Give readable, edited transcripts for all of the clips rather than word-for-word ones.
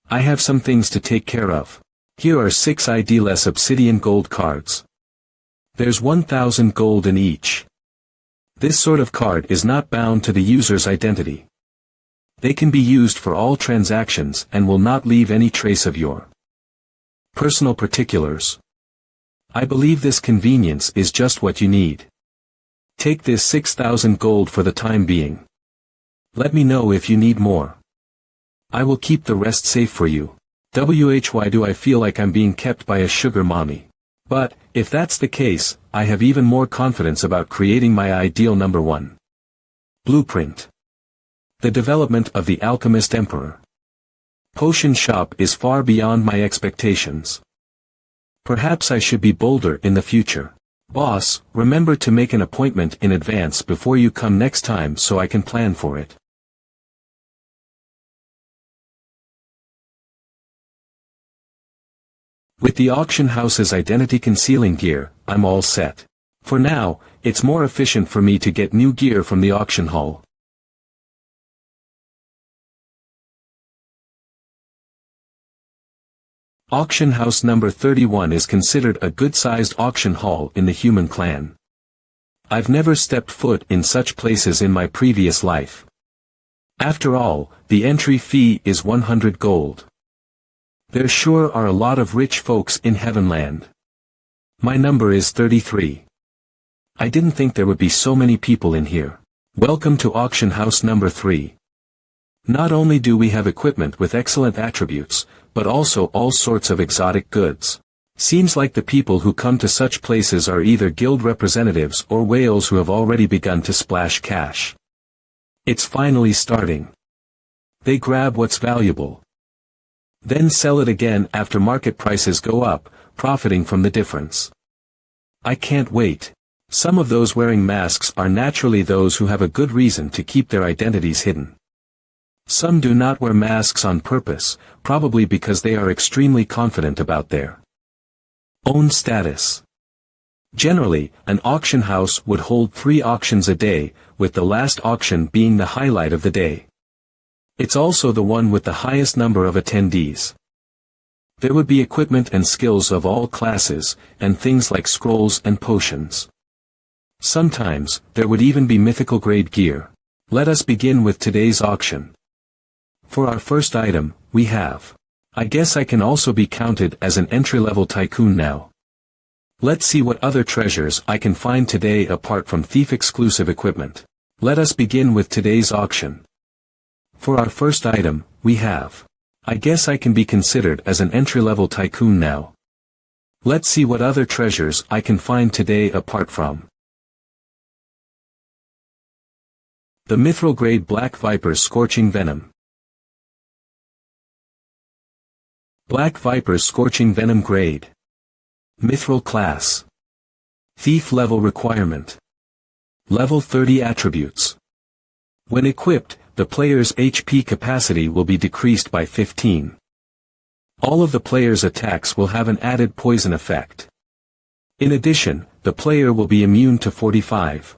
I have some things to take care of. Here are 6 ID-less obsidian gold cards. There's 1,000 gold in each. This sort of card is not bound to the user's identity. They can be used for all transactions and will not leave any trace of your personal particulars. I believe this convenience is just what you need. Take this 6,000 gold for the time being. Let me know if you need more. I will keep the rest safe for you. Why do I feel like I'm being kept by a sugar mommy? But, if that's the case, I have even more confidence about creating my ideal number 1. Blueprint. The development of the Alchemist Emperor. Potion shop is far beyond my expectations. Perhaps I should be bolder in the future. Boss, remember to make an appointment in advance before you come next time so I can plan for it. With the auction house's identity concealing gear, I'm all set. For now, it's more efficient for me to get new gear from the auction hall. Auction house number 31 is considered a good-sized auction hall in the human clan. I've never stepped foot in such places in my previous life. After all, the entry fee is 100 gold. There sure are a lot of rich folks in Heavenland. My number is 33. I didn't think there would be so many people in here. Welcome to auction house number 3. Not only do we have equipment with excellent attributes, but also all sorts of exotic goods. Seems like the people who come to such places are either guild representatives or whales who have already begun to splash cash. It's finally starting. They grab what's valuable. Then sell it again after market prices go up, profiting from the difference. I can't wait. Some of those wearing masks are naturally those who have a good reason to keep their identities hidden. Some do not wear masks on purpose, probably because they are extremely confident about their own status. Generally, an auction house would hold 3 auctions a day, with the last auction being the highlight of the day. It's also the one with the highest number of attendees. There would be equipment and skills of all classes, and things like scrolls and potions. Sometimes, there would even be mythical grade gear. Let us begin with today's auction. For our first item, we have. I guess I can also be counted as an entry-level tycoon now. Let's see what other treasures I can find today apart from thief-exclusive equipment. Let us begin with today's auction. For our first item, we have. I guess I can be considered as an entry-level tycoon now. Let's see what other treasures I can find today apart from. The Mithril Grade Black Viper's Scorching Venom. Black Viper's Scorching Venom Grade. Mithril Class. Thief Level Requirement. Level 30 Attributes. When equipped, the player's HP capacity will be decreased by 15. All of the player's attacks will have an added poison effect. In addition, the player will be immune to 45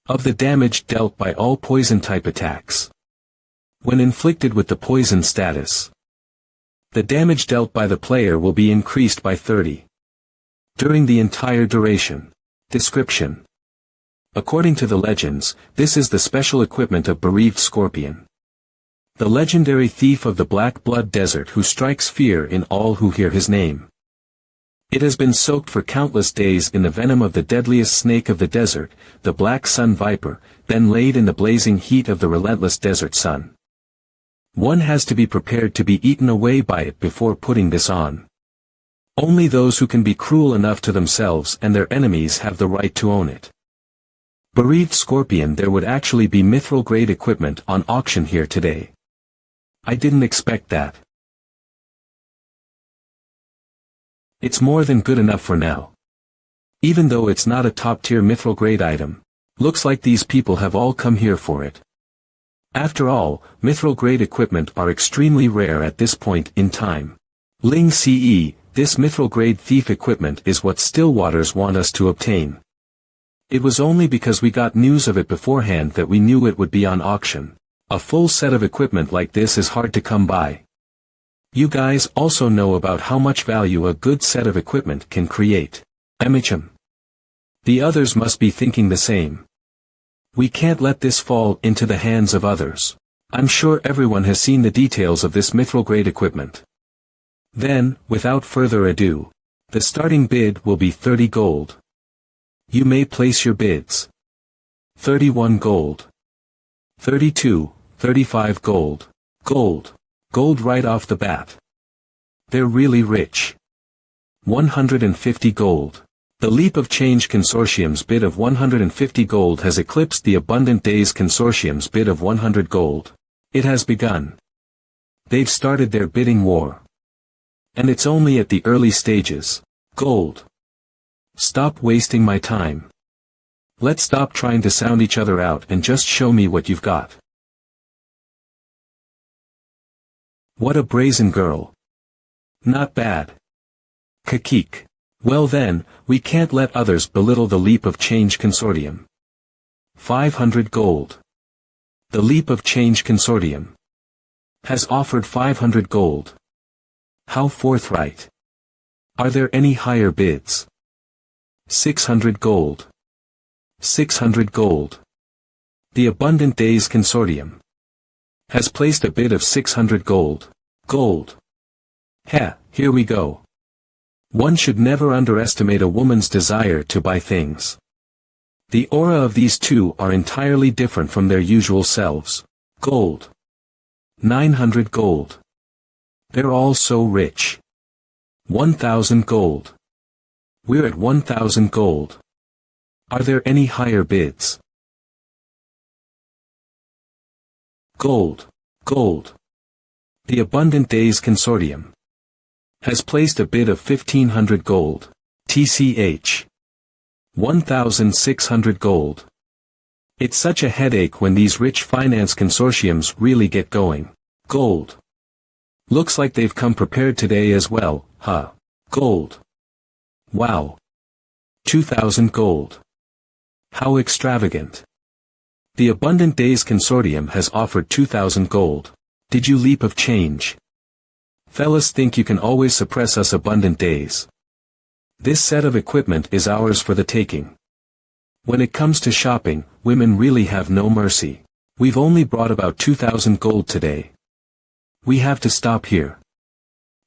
of the damage dealt by all poison-type attacks. When inflicted with the poison status, the damage dealt by the player will be increased by 30 during the entire duration. Description. According to the legends, this is the special equipment of Bereaved Scorpion, the legendary thief of the Black Blood Desert who strikes fear in all who hear his name. It has been soaked for countless days in the venom of the deadliest snake of the desert, the Black Sun Viper, then laid in the blazing heat of the relentless desert sun. One has to be prepared to be eaten away by it before putting this on. Only those who can be cruel enough to themselves and their enemies have the right to own it. Bereaved Scorpion, there would actually be mithril grade equipment on auction here today. I didn't expect that. It's more than good enough for now. Even though it's not a top-tier mithril grade item, looks like these people have all come here for it. After all, mithril grade equipment are extremely rare at this point in time. Ling CE, this mithril grade thief equipment is what Stillwaters want us to obtain. It was only because we got news of it beforehand that we knew it would be on auction. A full set of equipment like this is hard to come by. You guys also know about how much value a good set of equipment can create. MHM. The others must be thinking the same. We can't let this fall into the hands of others. I'm sure everyone has seen the details of this mithril-grade equipment. Then, without further ado, the starting bid will be 30 gold. You may place your bids. 31 gold. 32, 35 gold. Gold right off the bat. They're really rich. 150 gold. The Leap of Change Consortium's bid of 150 gold has eclipsed the Abundant Days Consortium's bid of 100 gold. It has begun. They've started their bidding war. And it's only at the early stages. Gold. Stop wasting my time. Let's stop trying to sound each other out and just show me what you've got. What a brazen girl. Not bad. Kakik. Well then, we can't let others belittle the Leap of Change Consortium. 500 gold. The Leap of Change Consortium has offered 500 gold. How forthright. Are there any higher bids? 600 gold. 600 gold. The Abundant Days Consortium has placed a bid of 600 gold. Here we go. One should never underestimate a woman's desire to buy things. The aura of these two are entirely different from their usual selves. 900 gold. They're all so rich. 1,000 gold. We're at 1,000 gold. Are there any higher bids? Gold. The Abundant Days Consortium has placed a bid of 1,500 gold. TCH. 1,600 gold. It's such a headache when these rich finance consortiums really get going. Gold. Looks like they've come prepared today as well, huh? Gold. Wow. 2,000 gold. How extravagant. The Abundant Days Consortium has offered 2,000 gold. Did you Leap of Change? Fellas think you can always suppress us Abundant Days. This set of equipment is ours for the taking. When it comes to shopping, women really have no mercy. We've only brought about 2,000 gold today. We have to stop here.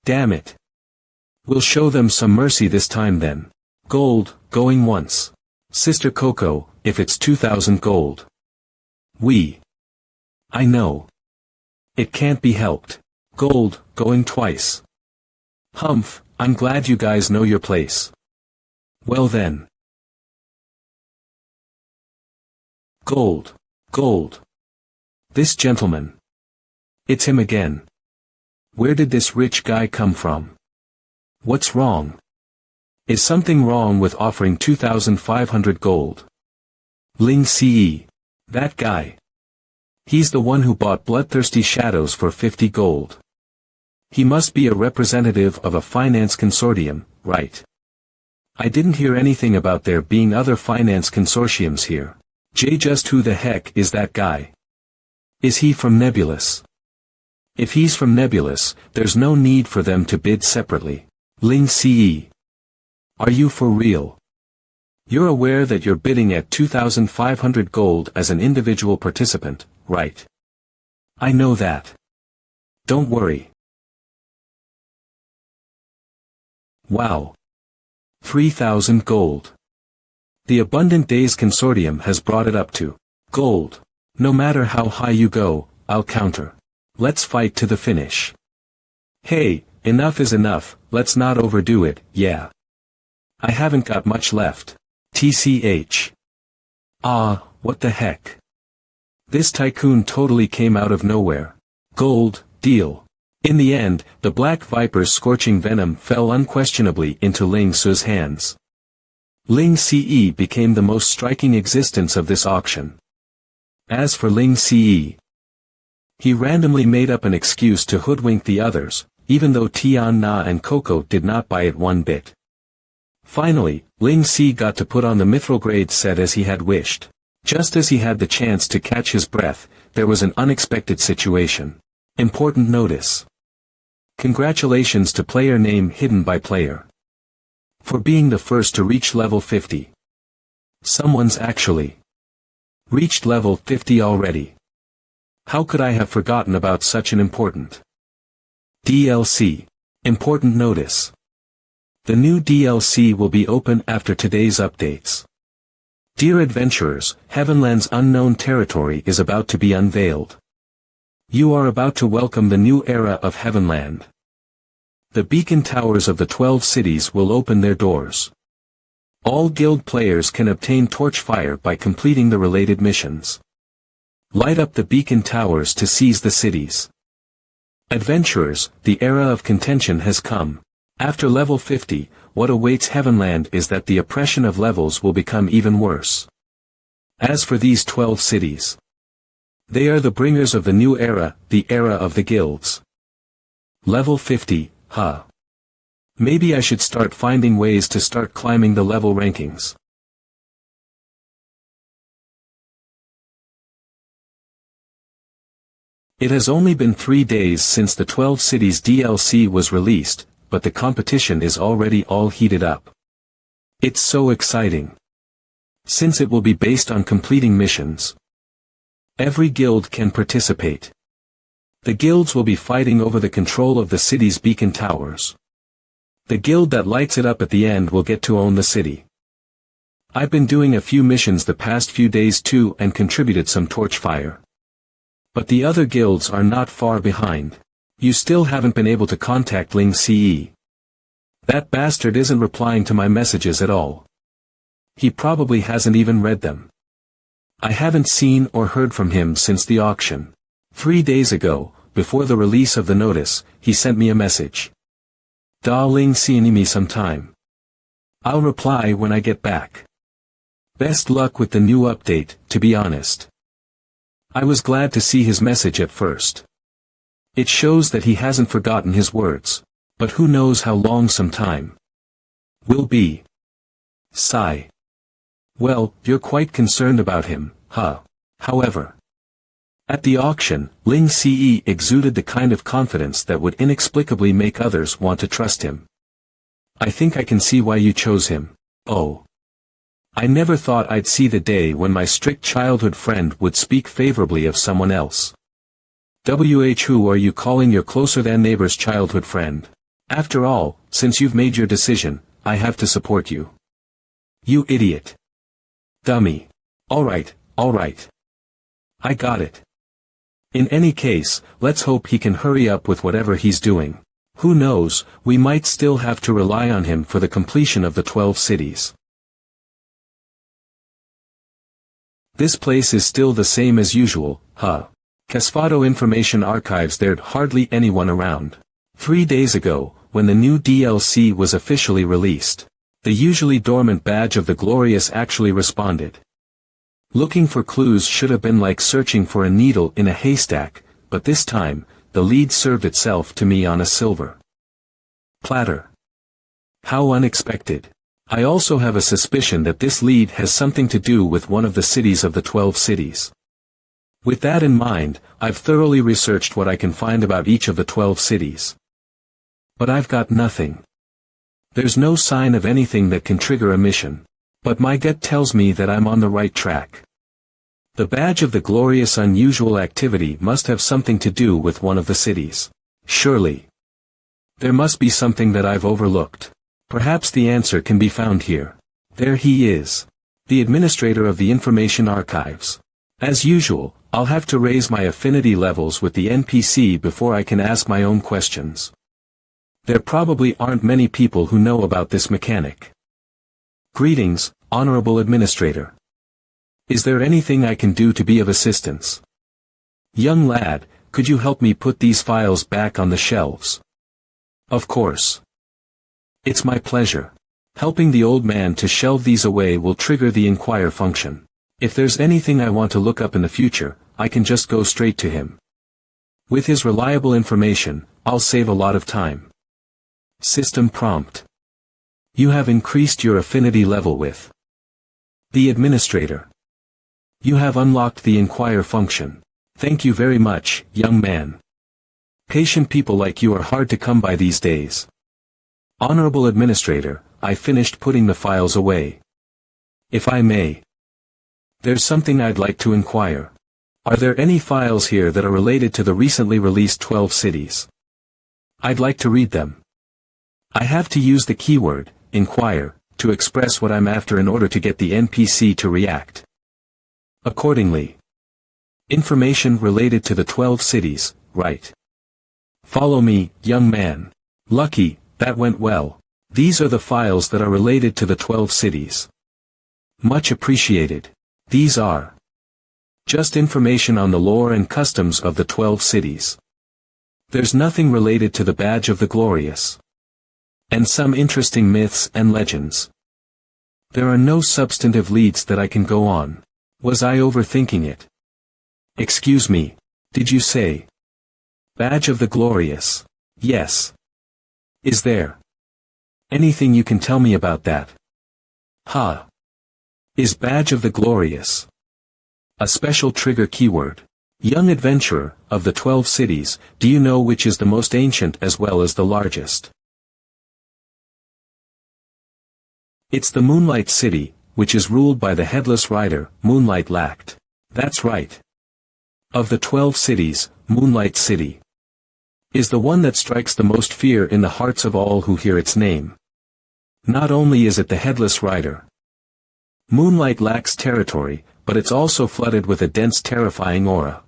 Damn it. We'll show them some mercy this time then. Gold, going once. Sister Coco, if it's 2,000 gold. I know. It can't be helped. Gold, going twice. Humph, I'm glad you guys know your place. Well then. Gold. This gentleman. It's him again. Where did this rich guy come from? What's wrong? Is something wrong with offering 2,500 gold? Ling Ce. That guy. He's the one who bought Bloodthirsty Shadows for 50 gold. He must be a representative of a finance consortium, right? I didn't hear anything about there being other finance consortiums here. Just who the heck is that guy? Is he from Nebulous? If he's from Nebulous, there's no need for them to bid separately. Ling Ce. Are you for real? You're aware that you're bidding at 2,500 gold as an individual participant, right? I know that. Don't worry. Wow. 3,000 gold. The Abundant Days Consortium has brought it up to gold. No matter how high you go, I'll counter. Let's fight to the finish. Hey, enough is enough, let's not overdo it, yeah. I haven't got much left. TCH. What the heck? This tycoon totally came out of nowhere. Gold, deal. In the end, the Black Viper's scorching venom fell unquestionably into Ling Su's hands. Ling Ce became the most striking existence of this auction. As for Ling Ce, he randomly made up an excuse to hoodwink the others, even though Tian Na and Coco did not buy it one bit. Finally, Ling Ce got to put on the mithril grade set as he had wished. Just as he had the chance to catch his breath, there was an unexpected situation. Important notice. Congratulations to player name hidden by player. For being the first to reach level 50. Someone's actually reached level 50 already. How could I have forgotten about such an important DLC? Important notice. The new DLC will be open after today's updates. Dear adventurers, Heavenland's unknown territory is about to be unveiled. You are about to welcome the new era of Heavenland. The beacon towers of the 12 cities will open their doors. All guild players can obtain torch fire by completing the related missions. Light up the beacon towers to seize the cities. Adventurers, the era of contention has come. After level 50, what awaits Heavenland is that the oppression of levels will become even worse. As for these 12 cities, they are the bringers of the new era, the era of the guilds. Level 50, huh? Maybe I should start finding ways to start climbing the level rankings. It has only been 3 days since the 12 Cities DLC was released, but the competition is already all heated up. It's so exciting. Since it will be based on completing missions. Every guild can participate. The guilds will be fighting over the control of the city's beacon towers. The guild that lights it up at the end will get to own the city. I've been doing a few missions the past few days too and contributed some torch fire. But the other guilds are not far behind. You still haven't been able to contact Ling Ce. That bastard isn't replying to my messages at all. He probably hasn't even read them. I haven't seen or heard from him since the auction. 3 days ago, before the release of the notice, he sent me a message. Da Ling Ce me some time. I'll reply when I get back. Best luck with the new update, to be honest. I was glad to see his message at first. It shows that he hasn't forgotten his words, but who knows how long some time will be. Sigh. Well, you're quite concerned about him, huh? However, at the auction, Ling Ce exuded the kind of confidence that would inexplicably make others want to trust him. I think I can see why you chose him. Oh. I never thought I'd see the day when my strict childhood friend would speak favorably of someone else. Who are you calling your closer-than-neighbor's childhood friend? After all, since you've made your decision, I have to support you. You idiot. Dummy. Alright. I got it. In any case, let's hope he can hurry up with whatever he's doing. Who knows, we might still have to rely on him for the completion of the 12 cities. This place is still the same as usual, huh? Casfado Information Archives. There'd hardly anyone around. 3 days ago, when the new DLC was officially released, the usually dormant badge of the Glorious actually responded. Looking for clues should have been like searching for a needle in a haystack, but this time, the lead served itself to me on a silver platter. How unexpected. I also have a suspicion that this lead has something to do with one of the cities of the 12 cities. With that in mind, I've thoroughly researched what I can find about each of the 12 cities. But I've got nothing. There's no sign of anything that can trigger a mission. But my gut tells me that I'm on the right track. The badge of the Glorious unusual activity must have something to do with one of the cities. Surely. There must be something that I've overlooked. Perhaps the answer can be found here. There he is. The administrator of the information archives. As usual, I'll have to raise my affinity levels with the NPC before I can ask my own questions. There probably aren't many people who know about this mechanic. Greetings, Honorable Administrator. Is there anything I can do to be of assistance? Young lad, could you help me put these files back on the shelves? Of course. It's my pleasure. Helping the old man to shelve these away will trigger the inquire function. If there's anything I want to look up in the future, I can just go straight to him. With his reliable information, I'll save a lot of time. System prompt. You have increased your affinity level with the administrator. You have unlocked the inquire function. Thank you very much, young man. Patient people like you are hard to come by these days. Honorable Administrator, I finished putting the files away. If I may. There's something I'd like to inquire. Are there any files here that are related to the recently released 12 cities? I'd like to read them. I have to use the keyword, inquire, to express what I'm after in order to get the NPC to react. Accordingly. Information related to the 12 cities, right? Follow me, young man. Lucky, that went well. These are the files that are related to the 12 cities. Much appreciated. These are just information on the lore and customs of the 12 cities. There's nothing related to the Badge of the Glorious. And some interesting myths and legends. There are no substantive leads that I can go on. Was I overthinking it? Excuse me, did you say Badge of the Glorious? Yes. Is there anything you can tell me about that? Ha! Is Badge of the Glorious a special trigger keyword? Young adventurer, of the 12 cities, do you know which is the most ancient as well as the largest? It's the Moonlight City, which is ruled by the headless rider, Moonlight Lacked. That's right. Of the 12 cities, Moonlight City is the one that strikes the most fear in the hearts of all who hear its name. Not only is it the headless rider, Moonlight lacks territory, but it's also flooded with a dense terrifying aura.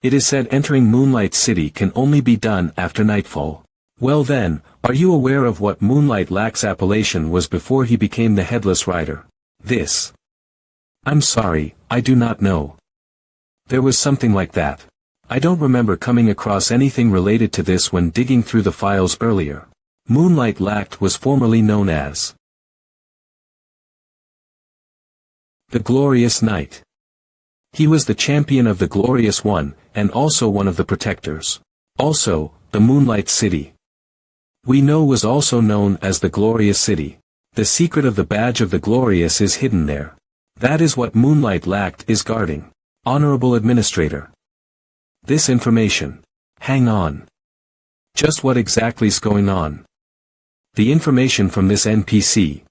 It is said entering Moonlight City can only be done after nightfall. Well then, are you aware of what Moonlight Lack's appellation was before he became the headless rider? This. I'm sorry, I do not know. There was something like that. I don't remember coming across anything related to this when digging through the files earlier. Moonlight Lacked was formerly known as the Glorious Knight. He was the champion of the Glorious One, and also one of the protectors. Also, the Moonlight City we know was also known as the Glorious City. The secret of the Badge of the Glorious is hidden there. That is what Moonlight Lacked is guarding. Honorable Administrator. This information. Hang on. Just what exactly's going on? The information from this NPC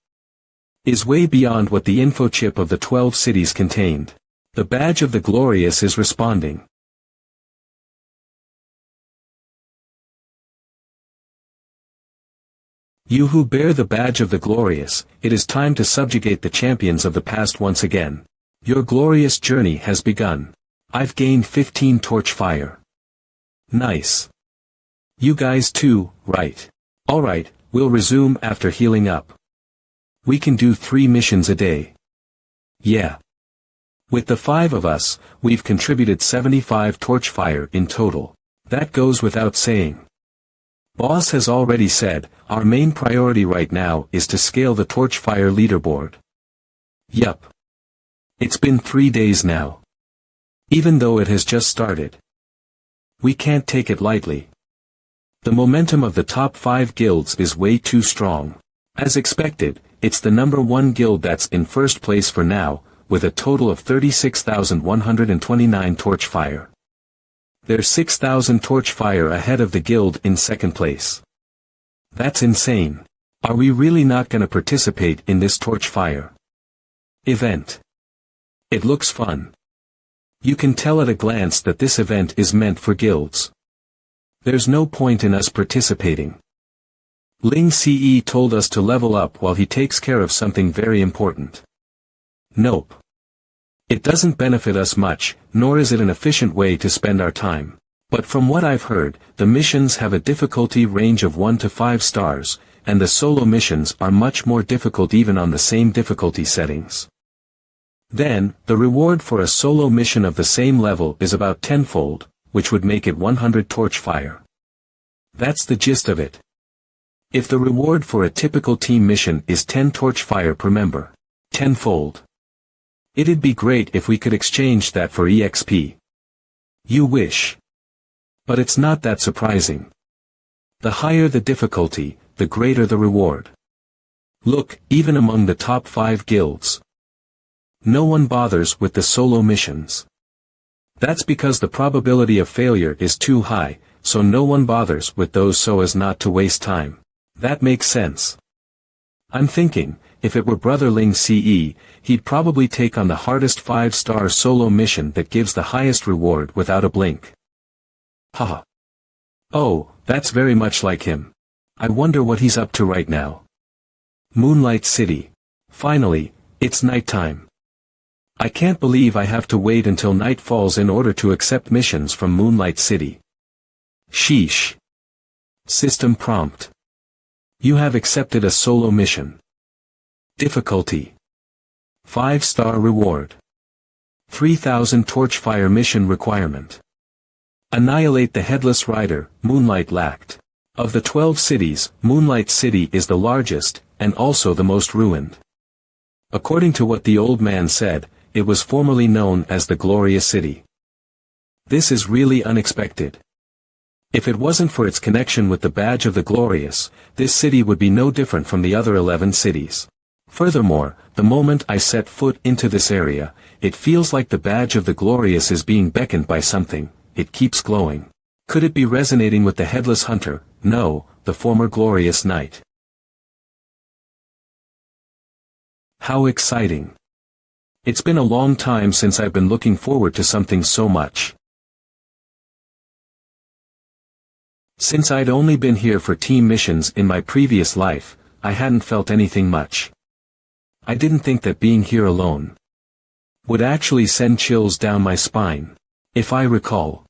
is way beyond what the info chip of the 12 cities contained. The Badge of the Glorious is responding. You who bear the Badge of the Glorious, it is time to subjugate the champions of the past once again. Your glorious journey has begun. I've gained 15 torch fire. Nice. You guys too, right? Alright, we'll resume after healing up. We can do 3 missions a day. Yeah. With the 5 of us, we've contributed 75 torch fire in total. That goes without saying. Boss has already said, our main priority right now is to scale the torch fire leaderboard. Yup. It's been 3 days now. Even though it has just started. We can't take it lightly. The momentum of the top 5 guilds is way too strong. As expected, it's the number 1 guild that's in first place for now, with a total of 36,129 torch fire. There's 6,000 torch fire ahead of the guild in second place. That's insane. Are we really not gonna participate in this torch fire event? It looks fun. You can tell at a glance that this event is meant for guilds. There's no point in us participating. Ling Ce told us to level up while he takes care of something very important. Nope. It doesn't benefit us much, nor is it an efficient way to spend our time. But from what I've heard, the missions have a difficulty range of 1 to 5 stars, and the solo missions are much more difficult even on the same difficulty settings. Then, the reward for a solo mission of the same level is about tenfold, which would make it 100 torch fire. That's the gist of it. If the reward for a typical team mission is 10 torch fire per member, tenfold. It'd be great if we could exchange that for EXP. You wish. But it's not that surprising. The higher the difficulty, the greater the reward. Look, even among the top 5 guilds, no one bothers with the solo missions. That's because the probability of failure is too high, so no one bothers with those so as not to waste time. That makes sense. I'm thinking, if it were Brother Ling CE, he'd probably take on the hardest 5-star solo mission that gives the highest reward without a blink. Haha. Oh, that's very much like him. I wonder what he's up to right now. Moonlight City. Finally, it's nighttime. I can't believe I have to wait until night falls in order to accept missions from Moonlight City. Sheesh. System prompt. You have accepted a solo mission. Difficulty. 5-star reward. 3000 Torchfire mission requirement. Annihilate the Headless Rider, Moonlight lacked. Of the 12 cities, Moonlight City is the largest, and also the most ruined. According to what the old man said, it was formerly known as the Glorious City. This is really unexpected. If it wasn't for its connection with the Badge of the Glorious, this city would be no different from the other 11 cities. Furthermore, the moment I set foot into this area, it feels like the Badge of the Glorious is being beckoned by something. It keeps glowing. Could it be resonating with the Headless Hunter? No, the former Glorious Knight. How exciting. It's been a long time since I've been looking forward to something so much. Since I'd only been here for team missions in my previous life, I hadn't felt anything much. I didn't think that being here alone would actually send chills down my spine. If I recall.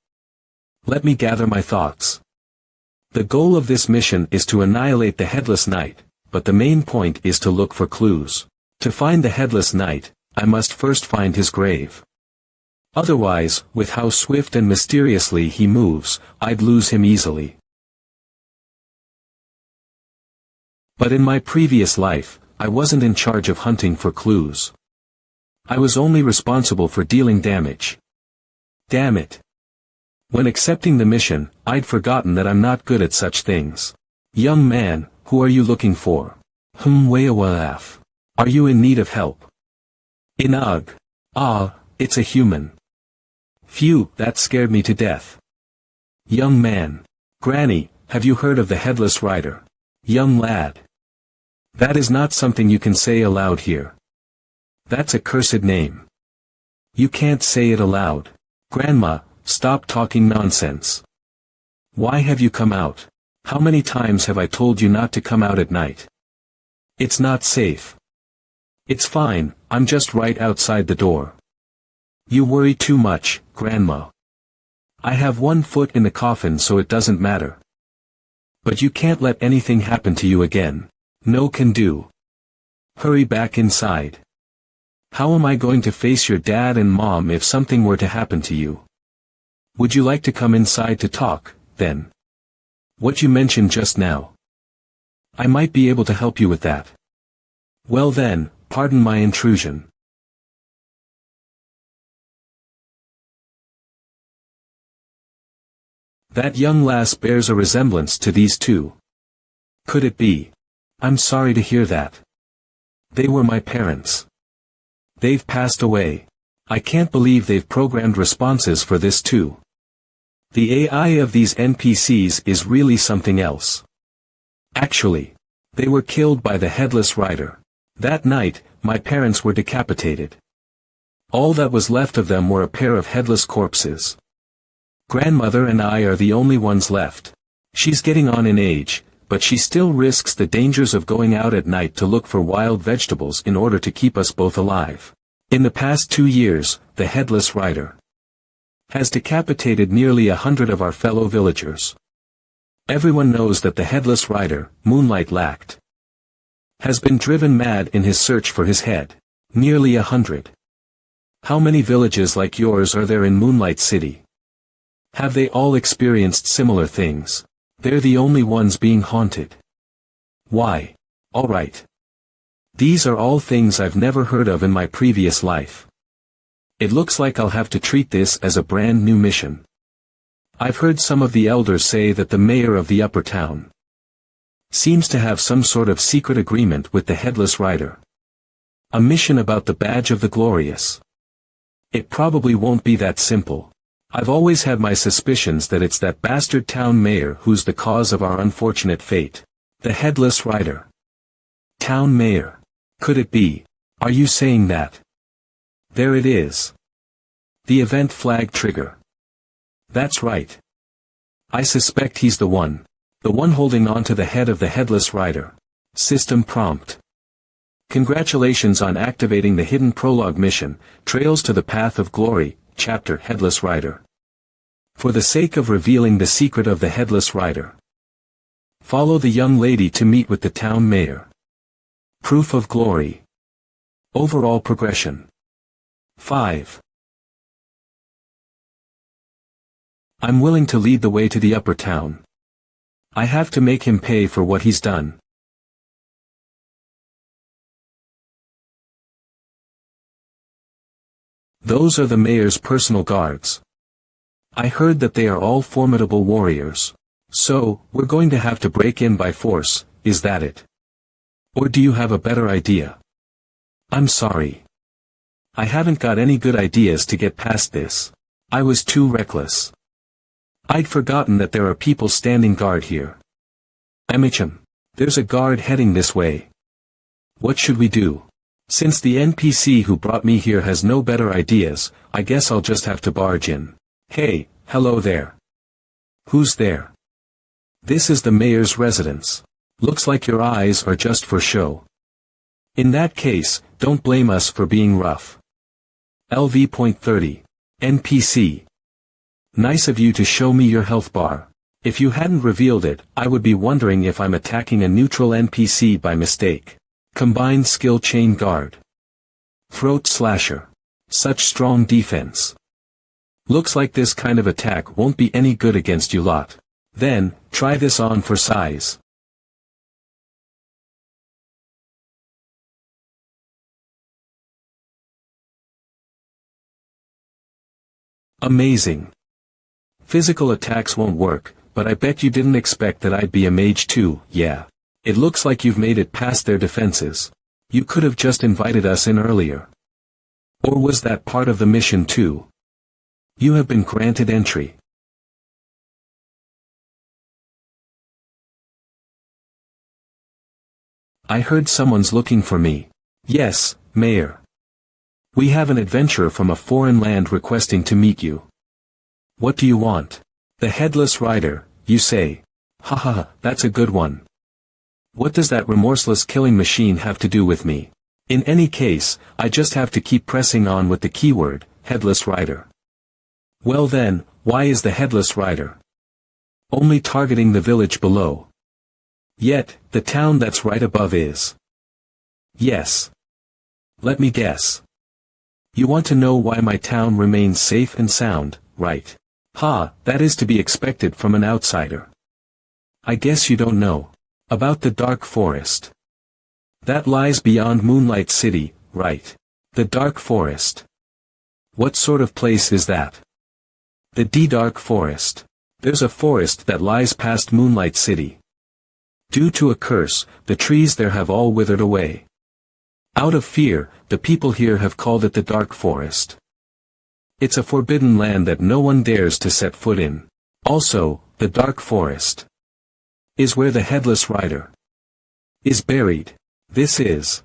Let me gather my thoughts. The goal of this mission is to annihilate the Headless Knight, but the main point is to look for clues. To find the Headless Knight, I must first find his grave. Otherwise, with how swift and mysteriously he moves, I'd lose him easily. But in my previous life, I wasn't in charge of hunting for clues. I was only responsible for dealing damage. Damn it. When accepting the mission, I'd forgotten that I'm not good at such things. Young man, who are you looking for? Manhwa. Are you in need of help? Inug. Ah, it's a human. Phew, that scared me to death. Young man. Granny, have you heard of the Headless Rider? Young lad. That is not something you can say aloud here. That's a cursed name. You can't say it aloud. Grandma, stop talking nonsense. Why have you come out? How many times have I told you not to come out at night? It's not safe. It's fine, I'm just right outside the door. You worry too much, Grandma. I have one foot in the coffin so it doesn't matter. But you can't let anything happen to you again. No can do. Hurry back inside. How am I going to face your dad and mom if something were to happen to you? Would you like to come inside to talk, then? What you mentioned just now. I might be able to help you with that. Well then, pardon my intrusion. That young lass bears a resemblance to these two. Could it be? I'm sorry to hear that. They were my parents. They've passed away. I can't believe they've programmed responses for this too. The AI of these NPCs is really something else. Actually, they were killed by the Headless Rider. That night, my parents were decapitated. All that was left of them were a pair of headless corpses. Grandmother and I are the only ones left. She's getting on in age, but she still risks the dangers of going out at night to look for wild vegetables in order to keep us both alive. In the past 2 years, the Headless Rider has decapitated nearly 100 of our fellow villagers. Everyone knows that the Headless Rider, Moonlight lacked, has been driven mad in his search for his head. Nearly 100. How many villages like yours are there in Moonlight City? Have they all experienced similar things? They're the only ones being haunted. Why? Alright. These are all things I've never heard of in my previous life. It looks like I'll have to treat this as a brand new mission. I've heard some of the elders say that the mayor of the upper town seems to have some sort of secret agreement with the Headless Rider. A mission about the Badge of the Glorious. It probably won't be that simple. I've always had my suspicions that it's that bastard town mayor who's the cause of our unfortunate fate. The headless rider. Town mayor. Could it be? Are you saying that? There it is. The event flag trigger. That's right. I suspect he's the one holding on to the head of the headless rider. System prompt. Congratulations on activating the hidden prologue mission, Trails to the Path of Glory, chapter Headless Rider. For the sake of revealing the secret of the headless rider, follow the young lady to meet with the town mayor. Proof of glory. Overall progression. 5. I'm willing to lead the way to the upper town. I have to make him pay for what he's done. Those are the mayor's personal guards. I heard that they are all formidable warriors. So, we're going to have to break in by force, is that it? Or do you have a better idea? I'm sorry. I haven't got any good ideas to get past this. I was too reckless. I'd forgotten that there are people standing guard here. Emicham, there's a guard heading this way. What should we do? Since the NPC who brought me here has no better ideas, I guess I'll just have to barge in. Hey, hello there. Who's there? This is the mayor's residence. Looks like your eyes are just for show. In that case, don't blame us for being rough. LV.30. NPC. Nice of you to show me your health bar. If you hadn't revealed it, I would be wondering if I'm attacking a neutral NPC by mistake. Combined skill chain guard. Throat slasher. Such strong defense. Looks like this kind of attack won't be any good against you lot. Then, try this on for size. Amazing. Physical attacks won't work, but I bet you didn't expect that I'd be a mage too, yeah. It looks like you've made it past their defenses. You could have just invited us in earlier. Or was that part of the mission too? You have been granted entry. I heard someone's looking for me. Yes, Mayor. We have an adventurer from a foreign land requesting to meet you. What do you want? The headless rider, you say. Haha, that's a good one. What does that remorseless killing machine have to do with me? In any case, I just have to keep pressing on with the keyword, headless rider. Well then, why is the headless rider only targeting the village below? Yet, the town that's right above is. Yes. Let me guess. You want to know why my town remains safe and sound, right? Ha, that is to be expected from an outsider. I guess you don't know about the Dark Forest. That lies beyond Moonlight City, right? The Dark Forest. What sort of place is that? The Dark Forest. There's a forest that lies past Moonlight City. Due to a curse, the trees there have all withered away. Out of fear, the people here have called it the Dark Forest. It's a forbidden land that no one dares to set foot in. Also, the Dark Forest is where the headless rider is buried. This is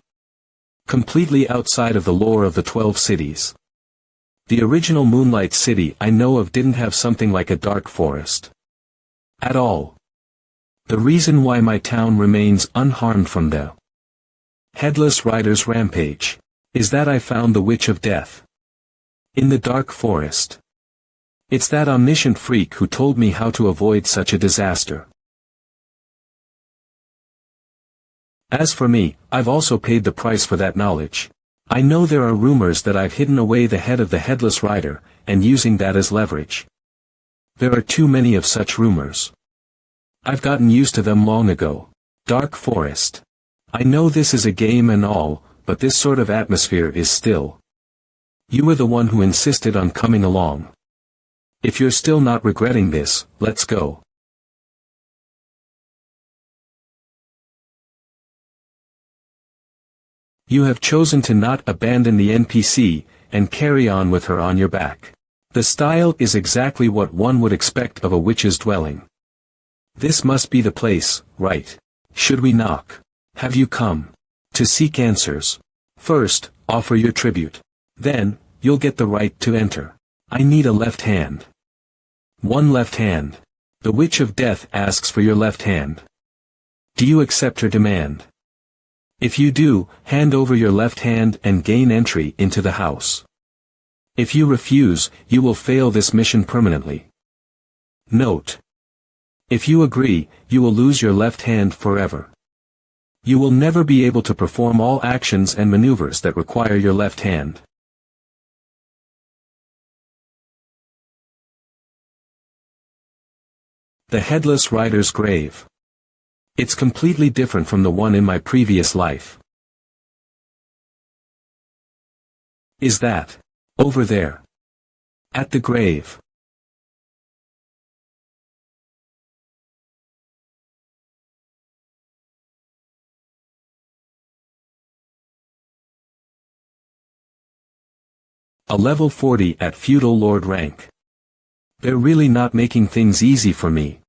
completely outside of the lore of the 12 cities. The original Moonlight City I know of didn't have something like a dark forest at all. The reason why my town remains unharmed from the headless rider's rampage is that I found the Witch of Death in the Dark Forest. It's that omniscient freak who told me how to avoid such a disaster. As for me, I've also paid the price for that knowledge. I know there are rumors that I've hidden away the head of the headless rider, and using that as leverage. There are too many of such rumors. I've gotten used to them long ago. Dark Forest. I know this is a game and all, but this sort of atmosphere is still. You were the one who insisted on coming along. If you're still not regretting this, let's go. You have chosen to not abandon the NPC, and carry on with her on your back. The style is exactly what one would expect of a witch's dwelling. This must be the place, right? Should we knock? Have you come to seek answers? First, offer your tribute. Then, you'll get the right to enter. I need a left hand. One left hand. The Witch of Death asks for your left hand. Do you accept her demand? If you do, hand over your left hand and gain entry into the house. If you refuse, you will fail this mission permanently. Note: if you agree, you will lose your left hand forever. You will never be able to perform all actions and maneuvers that require your left hand. The Headless Rider's Grave. It's completely different from the one in my previous life. Is that over there? At the grave. A level 40 at feudal lord rank. They're really not making things easy for me.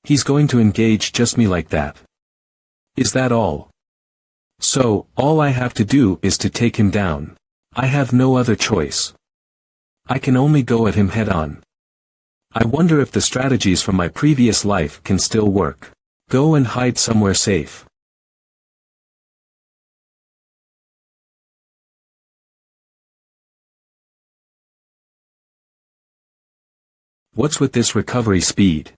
He's going to engage just me like that. Is that all? So, all I have to do is to take him down. I have no other choice. I can only go at him head on. I wonder if the strategies from my previous life can still work. Go and hide somewhere safe. What's with this recovery speed?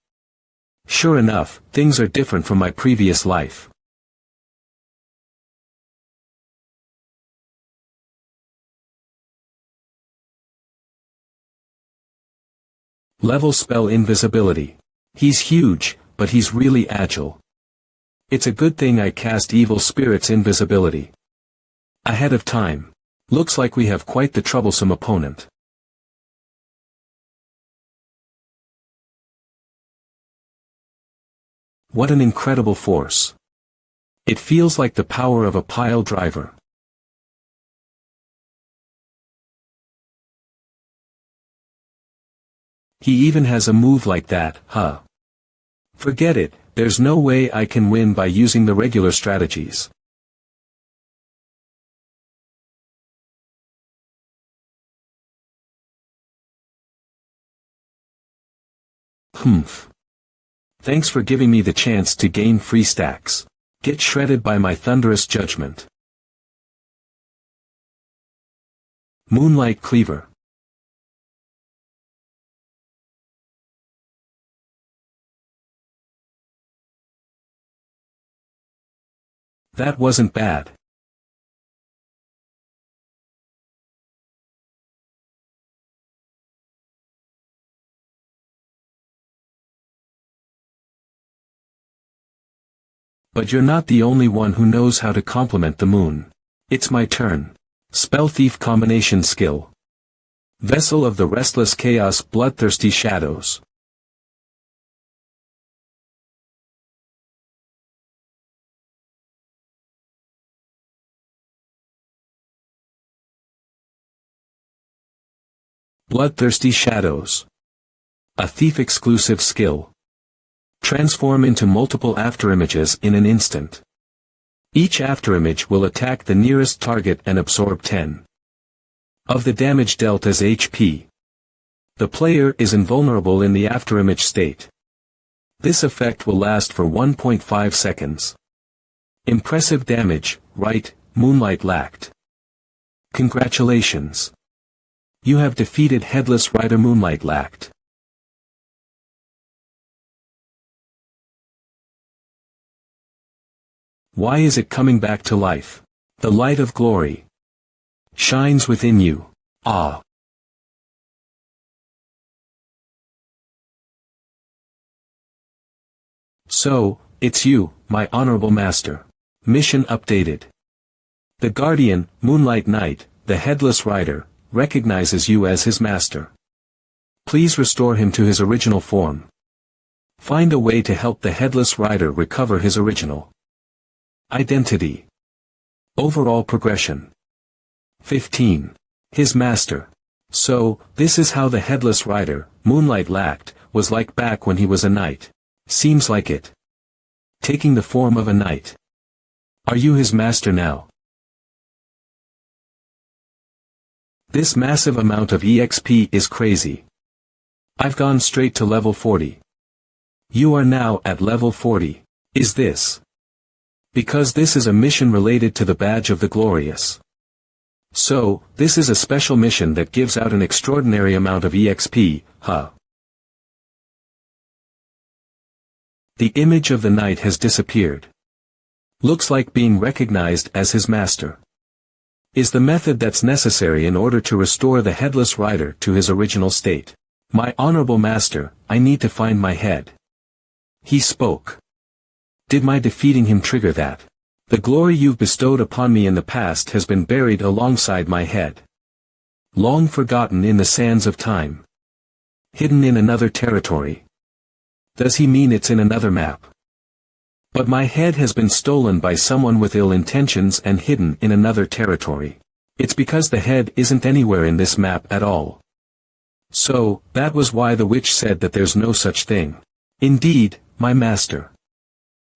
Sure enough, things are different from my previous life. Level spell invisibility. He's huge, but he's really agile. It's a good thing I cast evil spirits invisibility ahead of time. Looks like we have quite the troublesome opponent. What an incredible force. It feels like the power of a pile driver. He even has a move like that, huh? Forget it, there's no way I can win by using the regular strategies. Humph. Thanks for giving me the chance to gain free stacks. Get shredded by my thunderous judgment. Moonlight Cleaver. That wasn't bad. But you're not the only one who knows how to complement the moon. It's my turn. Spell Thief Combination Skill. Vessel of the Restless Chaos Bloodthirsty Shadows. Bloodthirsty Shadows. A thief-exclusive skill. Transform into multiple afterimages in an instant. Each afterimage will attack the nearest target and absorb 10 of the damage dealt as HP. The player is invulnerable in the afterimage state. This effect will last for 1.5 seconds. Impressive damage, right, Moonlight lacked. Congratulations. You have defeated Headless Rider Moonlight lacked. Why is it coming back to life? The light of glory shines within you. Ah. So, it's you, my honorable master. Mission updated. The Guardian, Moonlight Knight, the Headless Rider, recognizes you as his master. Please restore him to his original form. Find a way to help the Headless Rider recover his original identity. Overall progression. 15. His master. So, this is how the headless rider, Moonlight Lacked, was like back when he was a knight. Seems like it. Taking the form of a knight. Are you his master now? This massive amount of EXP is crazy. I've gone straight to level 40. You are now at level 40. Is this? Because this is a mission related to the Badge of the Glorious. So, this is a special mission that gives out an extraordinary amount of EXP, huh? The image of the knight has disappeared. Looks like being recognized as his master. Is the method that's necessary in order to restore the headless rider to his original state. My honorable master, I need to find my head. He spoke. Did my defeating him trigger that? The glory you've bestowed upon me in the past has been buried alongside my head. Long forgotten in the sands of time. Hidden in another territory. Does he mean it's in another map? But my head has been stolen by someone with ill intentions and hidden in another territory. It's because the head isn't anywhere in this map at all. So, that was why the witch said that there's no such thing. Indeed, my master.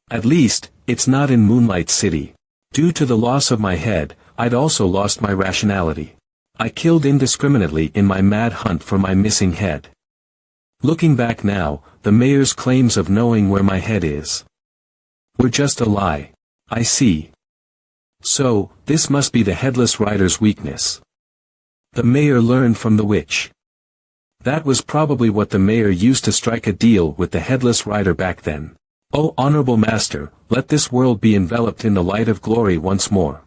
At least, it's not in Moonlight City. Due to the loss of my head, I'd also lost my rationality. I killed indiscriminately in my mad hunt for my missing head. Looking back now, the mayor's claims of knowing where my head is were just a lie. I see. So, this must be the headless rider's weakness. The mayor learned from the witch. That was probably what the mayor used to strike a deal with the headless rider back then. Oh honorable master, let this world be enveloped in the light of glory once more.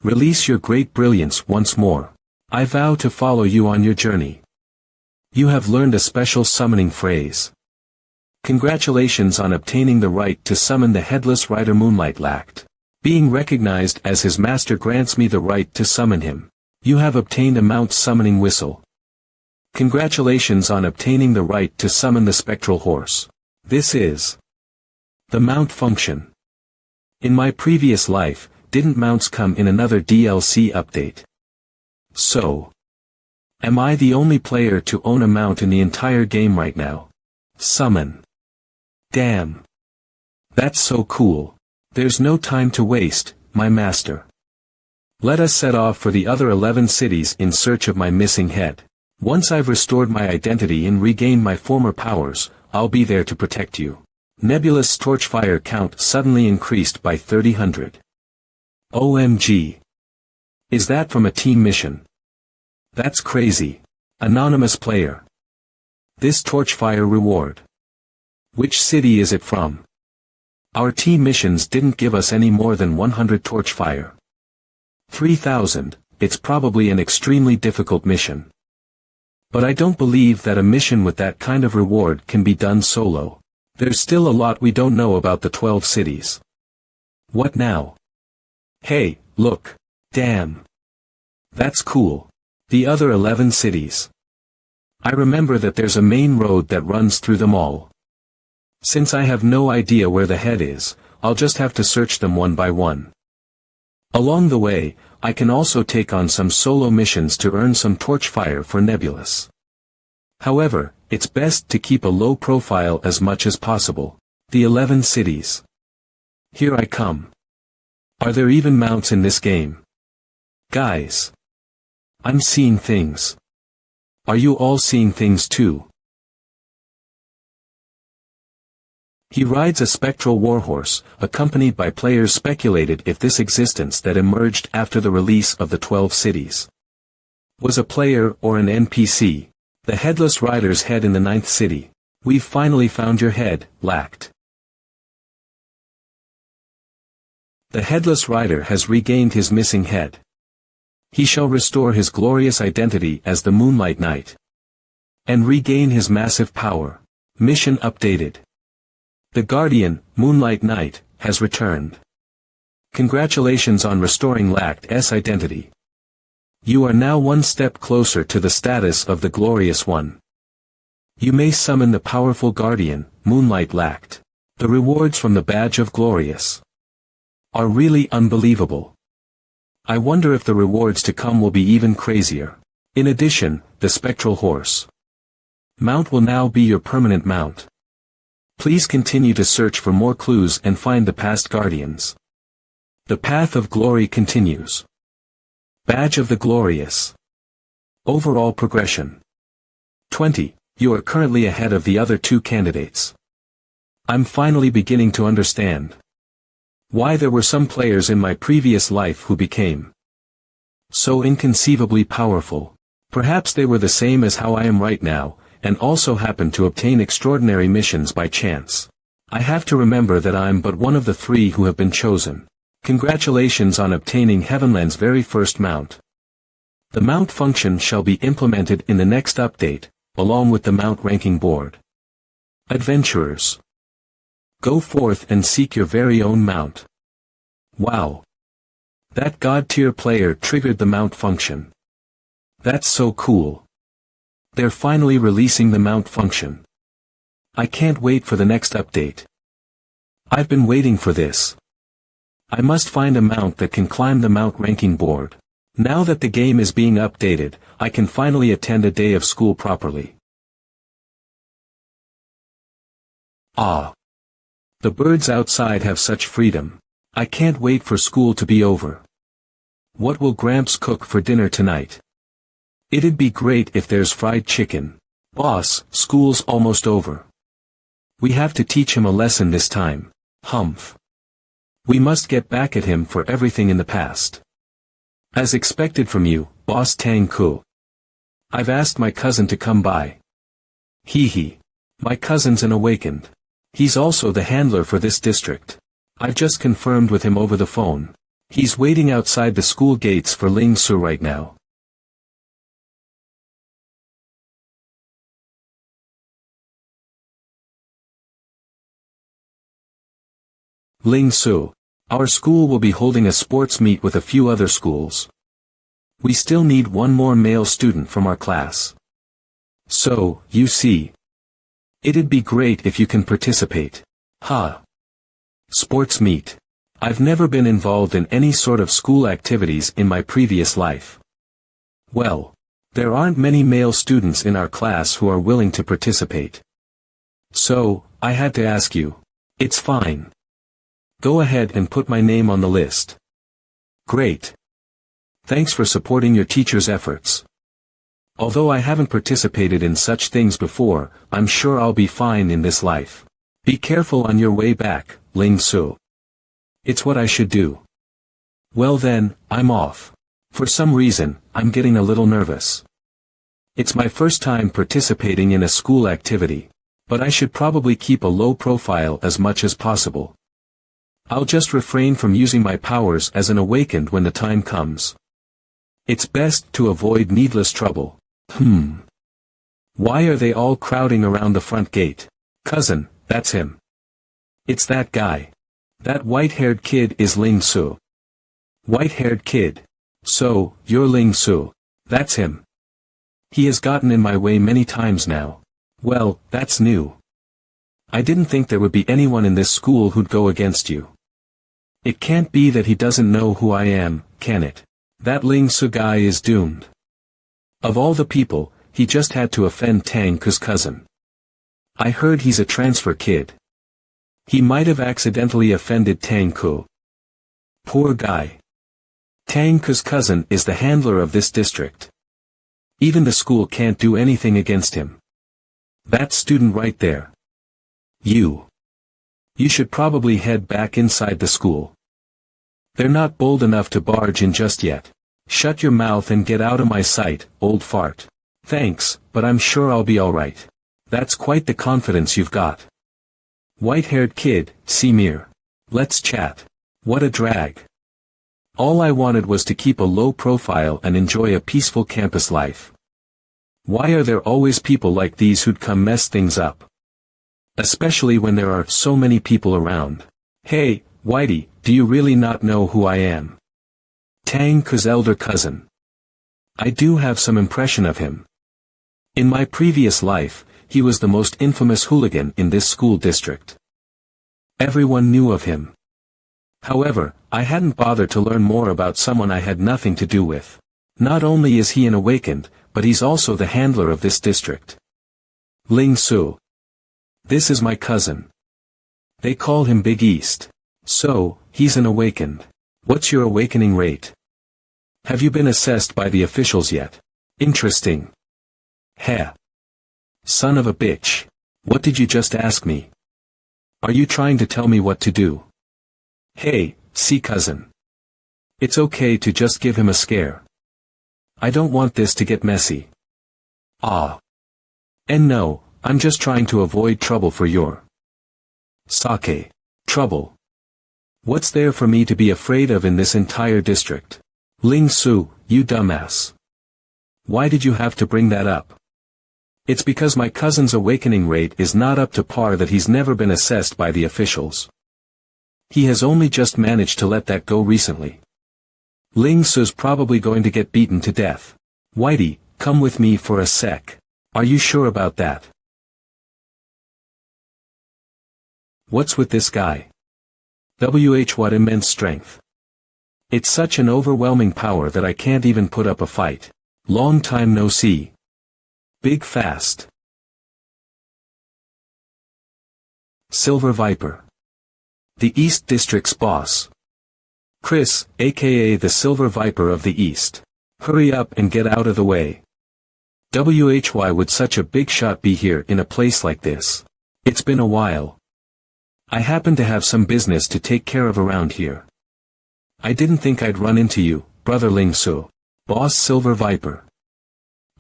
Release your great brilliance once more. I vow to follow you on your journey. You have learned a special summoning phrase. Congratulations on obtaining the right to summon the headless rider Moonlight Lacked. Being recognized as his master grants me the right to summon him. You have obtained a mount summoning whistle. Congratulations on obtaining the right to summon the spectral horse. This is the mount function. In my previous life, didn't mounts come in another DLC update? So, am I the only player to own a mount in the entire game right now? Summon. Damn. That's so cool. There's no time to waste, my master. Let us set off for the other 11 cities in search of my missing head. Once I've restored my identity and regained my former powers, I'll be there to protect you. Nebulous torchfire count suddenly increased by 300. OMG. Is that from a team mission? That's crazy. Anonymous player. This torchfire reward. Which city is it from? Our team missions didn't give us any more than 100 torchfire. 3,000, it's probably an extremely difficult mission. But I don't believe that a mission with that kind of reward can be done solo. There's still a lot we don't know about the 12 cities. What now? Hey, look. Damn. That's cool. The other 11 cities. I remember that there's a main road that runs through them all. Since I have no idea where the head is, I'll just have to search them one by one. Along the way, I can also take on some solo missions to earn some torchfire for Nebulous. However, it's best to keep a low profile as much as possible. The 11 cities. Here I come. Are there even mounts in this game? Guys. I'm seeing things. Are you all seeing things too? He rides a spectral warhorse, accompanied by players speculated if this existence that emerged after the release of the 12 cities was a player or an NPC. The headless rider's head in the 9th city. We've finally found your head, Lacked. The headless rider has regained his missing head. He shall restore his glorious identity as the Moonlight Knight. And regain his massive power. Mission updated. The Guardian, Moonlight Knight, has returned. Congratulations on restoring Lacked's identity. You are now one step closer to the status of the Glorious One. You may summon the powerful Guardian, Moonlight Lacked. The rewards from the Badge of Glorious are really unbelievable. I wonder if the rewards to come will be even crazier. In addition, the spectral horse mount will now be your permanent mount. Please continue to search for more clues and find the past guardians. The path of glory continues. Badge of the Glorious. Overall progression. 20. You are currently ahead of the other two candidates. I'm finally beginning to understand why there were some players in my previous life who became so inconceivably powerful. Perhaps they were the same as how I am right now, and also happened to obtain extraordinary missions by chance. I have to remember that I'm but one of the three who have been chosen. Congratulations on obtaining Heavenland's very first mount. The mount function shall be implemented in the next update, along with the mount ranking board. Adventurers, go forth and seek your very own mount. Wow! That God-tier player triggered the mount function. That's so cool. They're finally releasing the mount function. I can't wait for the next update. I've been waiting for this. I must find a mount that can climb the mount ranking board. Now that the game is being updated, I can finally attend a day of school properly. Ah! The birds outside have such freedom. I can't wait for school to be over. What will Gramps cook for dinner tonight? It'd be great if there's fried chicken. Boss, school's almost over. We have to teach him a lesson this time. Humph. We must get back at him for everything in the past. As expected from you, Boss Tang Ku. I've asked my cousin to come by. Hee hee. My cousin's an awakened. He's also the handler for this district. I've just confirmed with him over the phone. He's waiting outside the school gates for Ling Su right now. Ling Su. Our school will be holding a sports meet with a few other schools. We still need one more male student from our class. So, you see. It'd be great if you can participate. Ha! Sports meet. I've never been involved in any sort of school activities in my previous life. Well, there aren't many male students in our class who are willing to participate. So, I had to ask you. It's fine. Go ahead and put my name on the list. Great. Thanks for supporting your teacher's efforts. Although I haven't participated in such things before, I'm sure I'll be fine in this life. Be careful on your way back, Ling Su. It's what I should do. Well then, I'm off. For some reason, I'm getting a little nervous. It's my first time participating in a school activity, but I should probably keep a low profile as much as possible. I'll just refrain from using my powers as an awakened when the time comes. It's best to avoid needless trouble. Why are they all crowding around the front gate? Cousin, that's him. It's that guy. That white-haired kid is Ling Su. White-haired kid. So, you're Ling Su. That's him. He has gotten in my way many times now. Well, that's new. I didn't think there would be anyone in this school who'd go against you. It can't be that he doesn't know who I am, can it? That Ling Su guy is doomed. Of all the people, he just had to offend Tang Ku's cousin. I heard he's a transfer kid. He might have accidentally offended Tang Ku. Poor guy. Tang Ku's cousin is the handler of this district. Even the school can't do anything against him. That student right there. You should probably head back inside the school. They're not bold enough to barge in just yet. Shut your mouth and get out of my sight, old fart. Thanks, but I'm sure I'll be alright. That's quite the confidence you've got. White-haired kid, Semir. Let's chat. What a drag. All I wanted was to keep a low profile and enjoy a peaceful campus life. Why are there always people like these who'd come mess things up? Especially when there are so many people around. Hey, Whitey, do you really not know who I am? Tang Ku's elder cousin. I do have some impression of him. In my previous life, he was the most infamous hooligan in this school district. Everyone knew of him. However, I hadn't bothered to learn more about someone I had nothing to do with. Not only is he an awakened, but he's also the handler of this district. Ling Su. This is my cousin. They call him Big East. So, he's an awakened. What's your awakening rate? Have you been assessed by the officials yet? Interesting. Heh. Son of a bitch. What did you just ask me? Are you trying to tell me what to do? Hey, see cousin. It's okay to just give him a scare. I don't want this to get messy. Ah. And no, I'm just trying to avoid trouble for your sake. Trouble. What's there for me to be afraid of in this entire district? Ling Su, you dumbass. Why did you have to bring that up? It's because my cousin's awakening rate is not up to par that he's never been assessed by the officials. He has only just managed to let that go recently. Ling Su's probably going to get beaten to death. Whitey, come with me for a sec. Are you sure about that? What's with this guy? What immense strength. It's such an overwhelming power that I can't even put up a fight. Long time no see. Big fast. Silver Viper. The East District's boss. Chris, aka the Silver Viper of the East. Hurry up and get out of the way. Why would such a big shot be here in a place like this? It's been a while. I happen to have some business to take care of around here. I didn't think I'd run into you, brother Ling Su. Boss Silver Viper.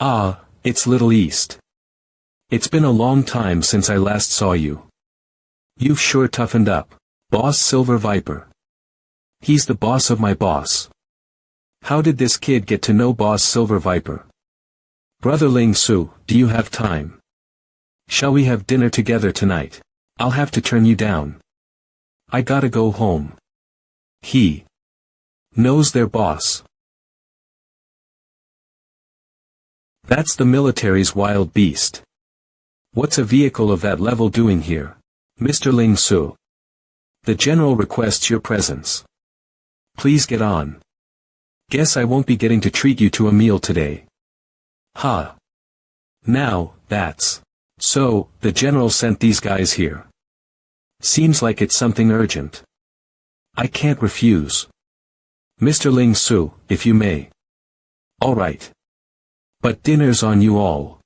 Ah, it's Little East. It's been a long time since I last saw you. You've sure toughened up. Boss Silver Viper. He's the boss of my boss. How did this kid get to know Boss Silver Viper? Brother Ling Su, do you have time? Shall we have dinner together tonight? I'll have to turn you down. I gotta go home. He knows their boss. That's the military's wild beast. What's a vehicle of that level doing here? Mr. Ling Su. The general requests your presence. Please get on. Guess I won't be getting to treat you to a meal today. Ha. Now, that's. So, the general sent these guys here. Seems like it's something urgent. I can't refuse. Mr. Ling Su, if you may. Alright. But dinner's on you all.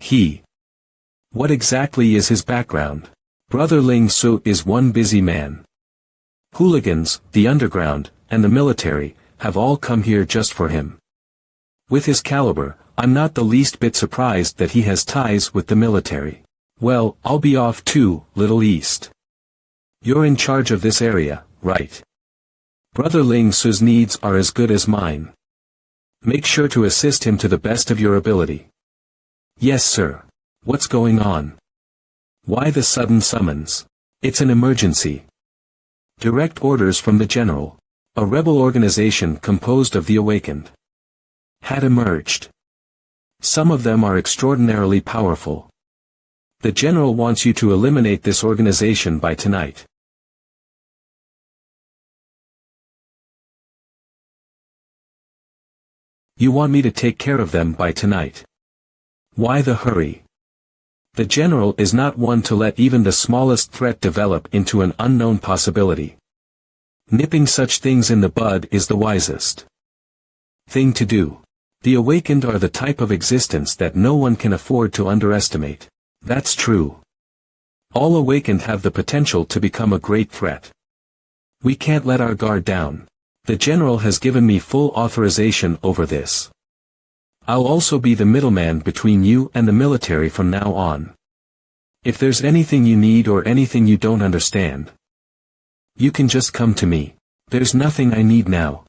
He. What exactly is his background? Brother Ling Su is one busy man. Hooligans, the underground, and the military, have all come here just for him. With his caliber, I'm not the least bit surprised that he has ties with the military. Well, I'll be off too, Little East. You're in charge of this area, right? Brother Ling Su's needs are as good as mine. Make sure to assist him to the best of your ability. Yes, sir. What's going on? Why the sudden summons? It's an emergency. Direct orders from the general. A rebel organization composed of the awakened had emerged. Some of them are extraordinarily powerful. The general wants you to eliminate this organization by tonight. You want me to take care of them by tonight? Why the hurry? The general is not one to let even the smallest threat develop into an unknown possibility. Nipping such things in the bud is the wisest thing to do. The awakened are the type of existence that no one can afford to underestimate. That's true. All awakened have the potential to become a great threat. We can't let our guard down. The general has given me full authorization over this. I'll also be the middleman between you and the military from now on. If there's anything you need or anything you don't understand, you can just come to me. There's nothing I need now.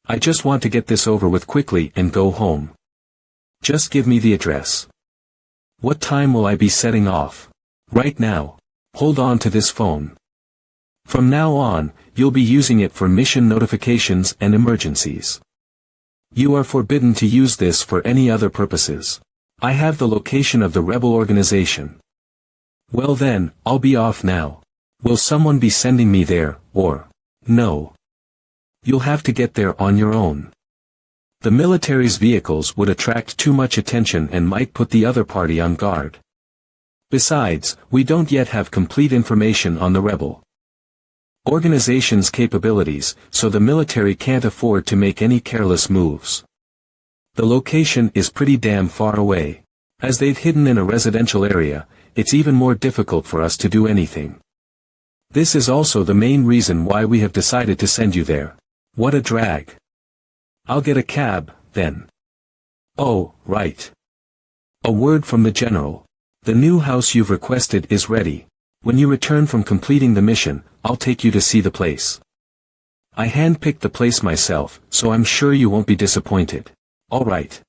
I just want to get this over with quickly and go home. Just give me the address. What time will I be setting off? Right now. Hold on to this phone. From now on, you'll be using it for mission notifications and emergencies. You are forbidden to use this for any other purposes. I have the location of the rebel organization. Well then, I'll be off now. Will someone be sending me there, or No. You'll have to get there on your own. The military's vehicles would attract too much attention and might put the other party on guard. Besides, we don't yet have complete information on the rebel organization's capabilities, so the military can't afford to make any careless moves. The location is pretty damn far away. As they've hidden in a residential area, it's even more difficult for us to do anything. This is also the main reason why we have decided to send you there. What a drag. I'll get a cab, then. Oh, right. A word from the general. The new house you've requested is ready. When you return from completing the mission, I'll take you to see the place. I handpicked the place myself, so I'm sure you won't be disappointed. All right.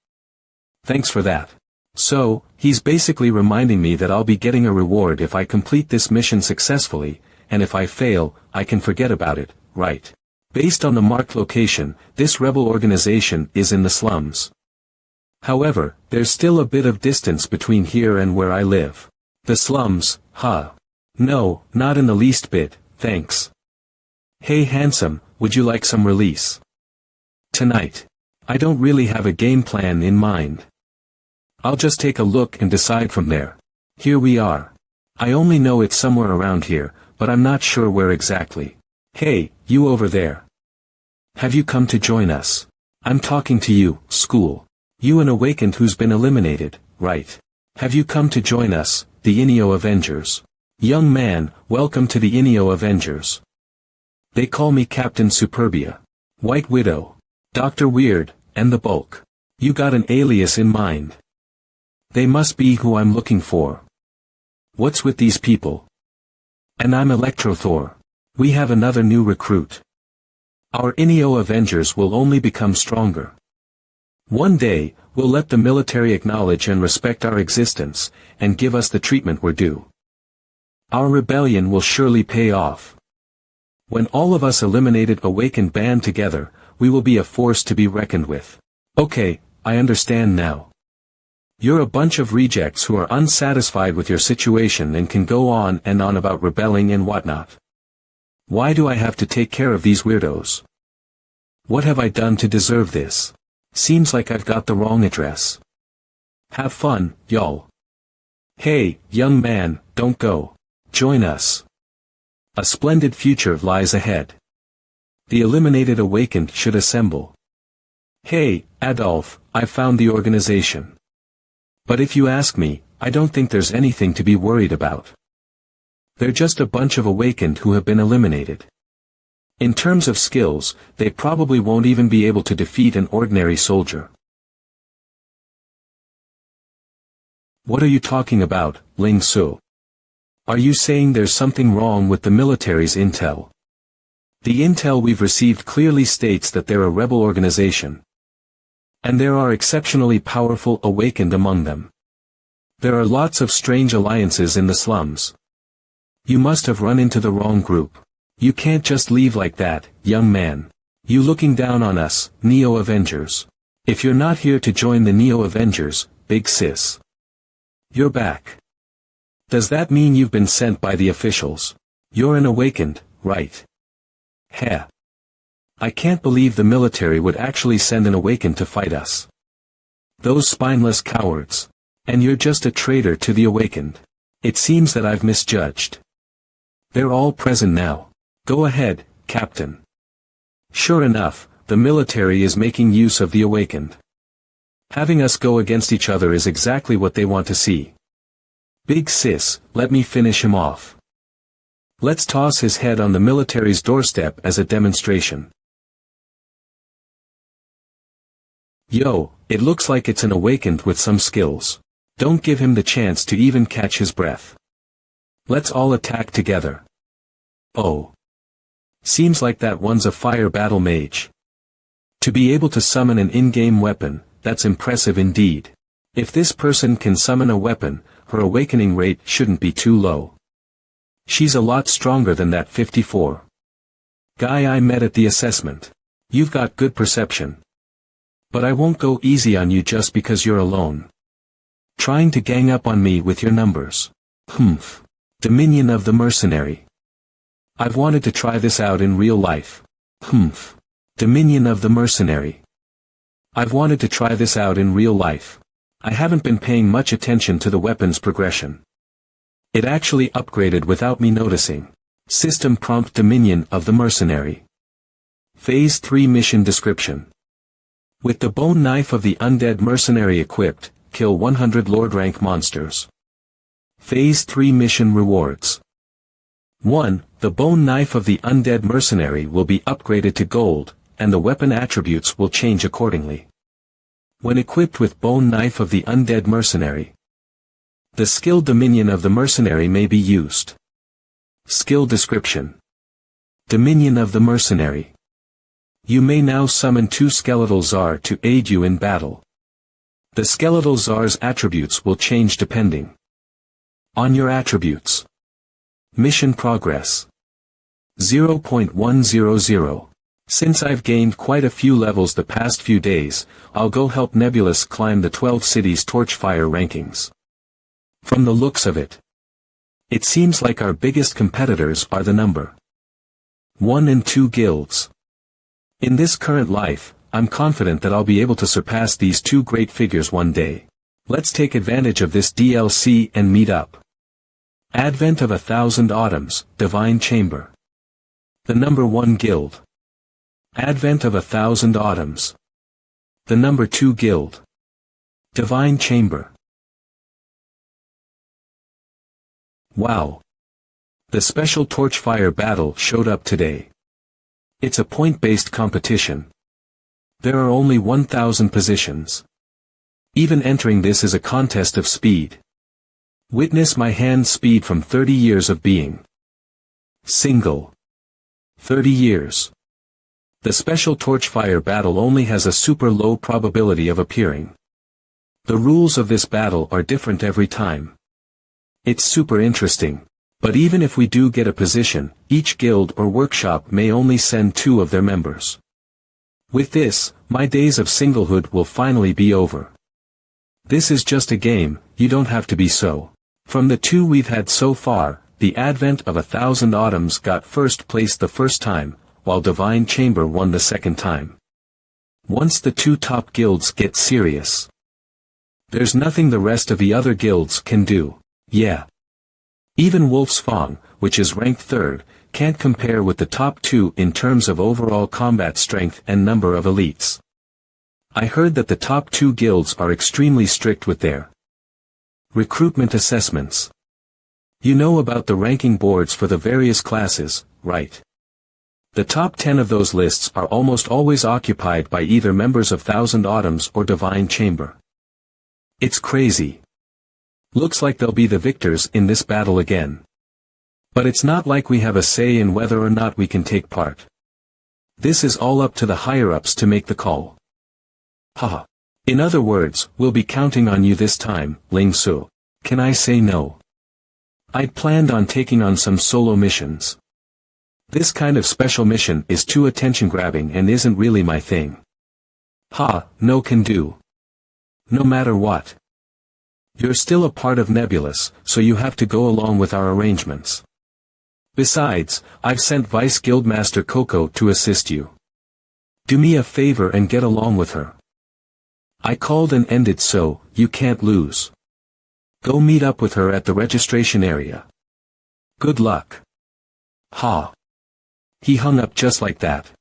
Thanks for that. So, he's basically reminding me that I'll be getting a reward if I complete this mission successfully, and if I fail, I can forget about it, right? Based on the marked location, this rebel organization is in the slums. However, there's still a bit of distance between here and where I live. The slums, huh? No, not in the least bit, thanks. Hey handsome, would you like some release? Tonight. I don't really have a game plan in mind. I'll just take a look and decide from there. Here we are. I only know it's somewhere around here, but I'm not sure where exactly. Hey, you over there. Have you come to join us? I'm talking to you, school. You an awakened who's been eliminated, right? Have you come to join us, the Inio Avengers? Young man, welcome to the Inio Avengers. They call me Captain Superbia. White Widow. Dr. Weird, and the Bulk. You got an alias in mind. They must be who I'm looking for. What's with these people? And I'm Electro-Thor. We have another new recruit. Our Inio Avengers will only become stronger. One day, we'll let the military acknowledge and respect our existence, and give us the treatment we're due. Our rebellion will surely pay off. When all of us eliminated awakened band together, we will be a force to be reckoned with. Okay, I understand now. You're a bunch of rejects who are unsatisfied with your situation and can go on and on about rebelling and whatnot. Why do I have to take care of these weirdos? What have I done to deserve this? Seems like I've got the wrong address. Have fun, y'all. Hey, young man, don't go. Join us. A splendid future lies ahead. The eliminated awakened should assemble. Hey, Adolf, I found the organization. But if you ask me, I don't think there's anything to be worried about. They're just a bunch of awakened who have been eliminated. In terms of skills, they probably won't even be able to defeat an ordinary soldier. What are you talking about, Ling Su? Are you saying there's something wrong with the military's intel? The intel we've received clearly states that they're a rebel organization. And there are exceptionally powerful awakened among them. There are lots of strange alliances in the slums. You must have run into the wrong group. You can't just leave like that, young man. You looking down on us, Neo Avengers. If you're not here to join the Neo Avengers, big sis. You're back. Does that mean you've been sent by the officials? You're an awakened, right? Heh. I can't believe the military would actually send an awakened to fight us. Those spineless cowards. And you're just a traitor to the awakened. It seems that I've misjudged. They're all present now. Go ahead, Captain. Sure enough, the military is making use of the awakened. Having us go against each other is exactly what they want to see. Big sis, let me finish him off. Let's toss his head on the military's doorstep as a demonstration. Yo, it looks like it's an awakened with some skills. Don't give him the chance to even catch his breath. Let's all attack together. Oh. Seems like that one's a fire battle mage. To be able to summon an in-game weapon, that's impressive indeed. If this person can summon a weapon, her awakening rate shouldn't be too low. She's a lot stronger than that 54 guy I met at the assessment. You've got good perception. But I won't go easy on you just because you're alone. Trying to gang up on me with your numbers. Humph. Dominion of the mercenary. I've wanted to try this out in real life. Humph. Dominion of the Mercenary. I've wanted to try this out in real life. I haven't been paying much attention to the weapon's progression. It actually upgraded without me noticing. System prompt Dominion of the Mercenary. Phase 3 mission description. With the bone knife of the undead mercenary equipped, kill 100 Lord rank monsters. Phase 3 mission rewards. 1. The bone knife of the undead mercenary will be upgraded to gold, and the weapon attributes will change accordingly. When equipped with bone knife of the undead mercenary, the skill Dominion of the Mercenary may be used. Skill description. Dominion of the Mercenary. You may now summon 2 skeletal Tsar to aid you in battle. The skeletal Tsar's attributes will change depending on your attributes. Mission progress. 0.100. Since I've gained quite a few levels the past few days, I'll go help Nebulous climb the 12 cities Torchfire rankings. From the looks of it, it seems like our biggest competitors are the number 1 and 2 guilds. In this current life, I'm confident that I'll be able to surpass these 2 great figures one day. Let's take advantage of this DLC and meet up. Advent of 1,000 Autumns, Divine Chamber. The number 1 guild. Advent of 1,000 Autumns. The number 2 guild. Divine Chamber. Wow. The special Torchfire battle showed up today. It's a point-based competition. There are only 1,000 positions. Even entering this is a contest of speed. Witness my hand speed from 30 years of being single. 30 years. The special Torchfire battle only has a super low probability of appearing. The rules of this battle are different every time. It's super interesting. But even if we do get a position, each guild or workshop may only send 2 of their members. With this, my days of singlehood will finally be over. This is just a game, you don't have to be so. From the 2 we've had so far, the Advent of 1,000 Autumns got first place the first time, while Divine Chamber won the second time. Once the 2 top guilds get serious, there's nothing the rest of the other guilds can do. Yeah. Even Wolf's Fang, which is ranked 3rd, can't compare with the top 2 in terms of overall combat strength and number of elites. I heard that the top 2 guilds are extremely strict with their recruitment assessments. You know about the ranking boards for the various classes, right? The top 10 of those lists are almost always occupied by either members of 1,000 Autumns or Divine Chamber. It's crazy. Looks like they'll be the victors in this battle again. But it's not like we have a say in whether or not we can take part. This is all up to the higher-ups to make the call. Haha. In other words, we'll be counting on you this time, Ling Su. Can I say no? I'd planned on taking on some solo missions. This kind of special mission is too attention-grabbing and isn't really my thing. Ha, no can do. No matter what. You're still a part of Nebulous, so you have to go along with our arrangements. Besides, I've sent Vice Guildmaster Coco to assist you. Do me a favor and get along with her. I called and ended so, you can't lose. Go meet up with her at the registration area. Good luck. Ha. He hung up just like that.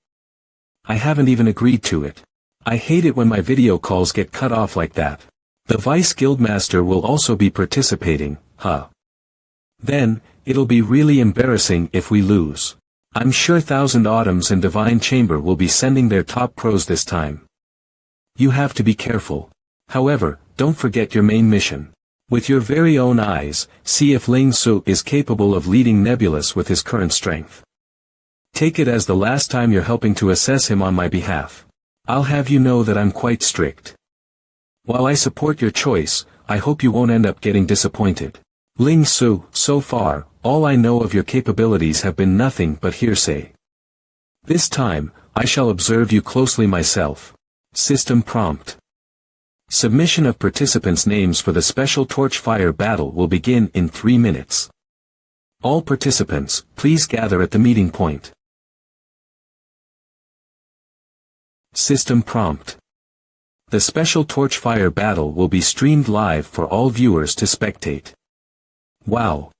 I haven't even agreed to it. I hate it when my video calls get cut off like that. The Vice Guildmaster will also be participating, huh? Then, it'll be really embarrassing if we lose. I'm sure 1,000 Autumns and Divine Chamber will be sending their top pros this time. You have to be careful. However, don't forget your main mission. With your very own eyes, see if Ling Su is capable of leading Nebulous with his current strength. Take it as the last time you're helping to assess him on my behalf. I'll have you know that I'm quite strict. While I support your choice, I hope you won't end up getting disappointed. Ling Su, so far, all I know of your capabilities have been nothing but hearsay. This time, I shall observe you closely myself. System prompt. Submission of participants' names for the special Torchfire battle will begin in 3 minutes. All participants, please gather at the meeting point. System prompt. The special Torchfire battle will be streamed live for all viewers to spectate. Wow!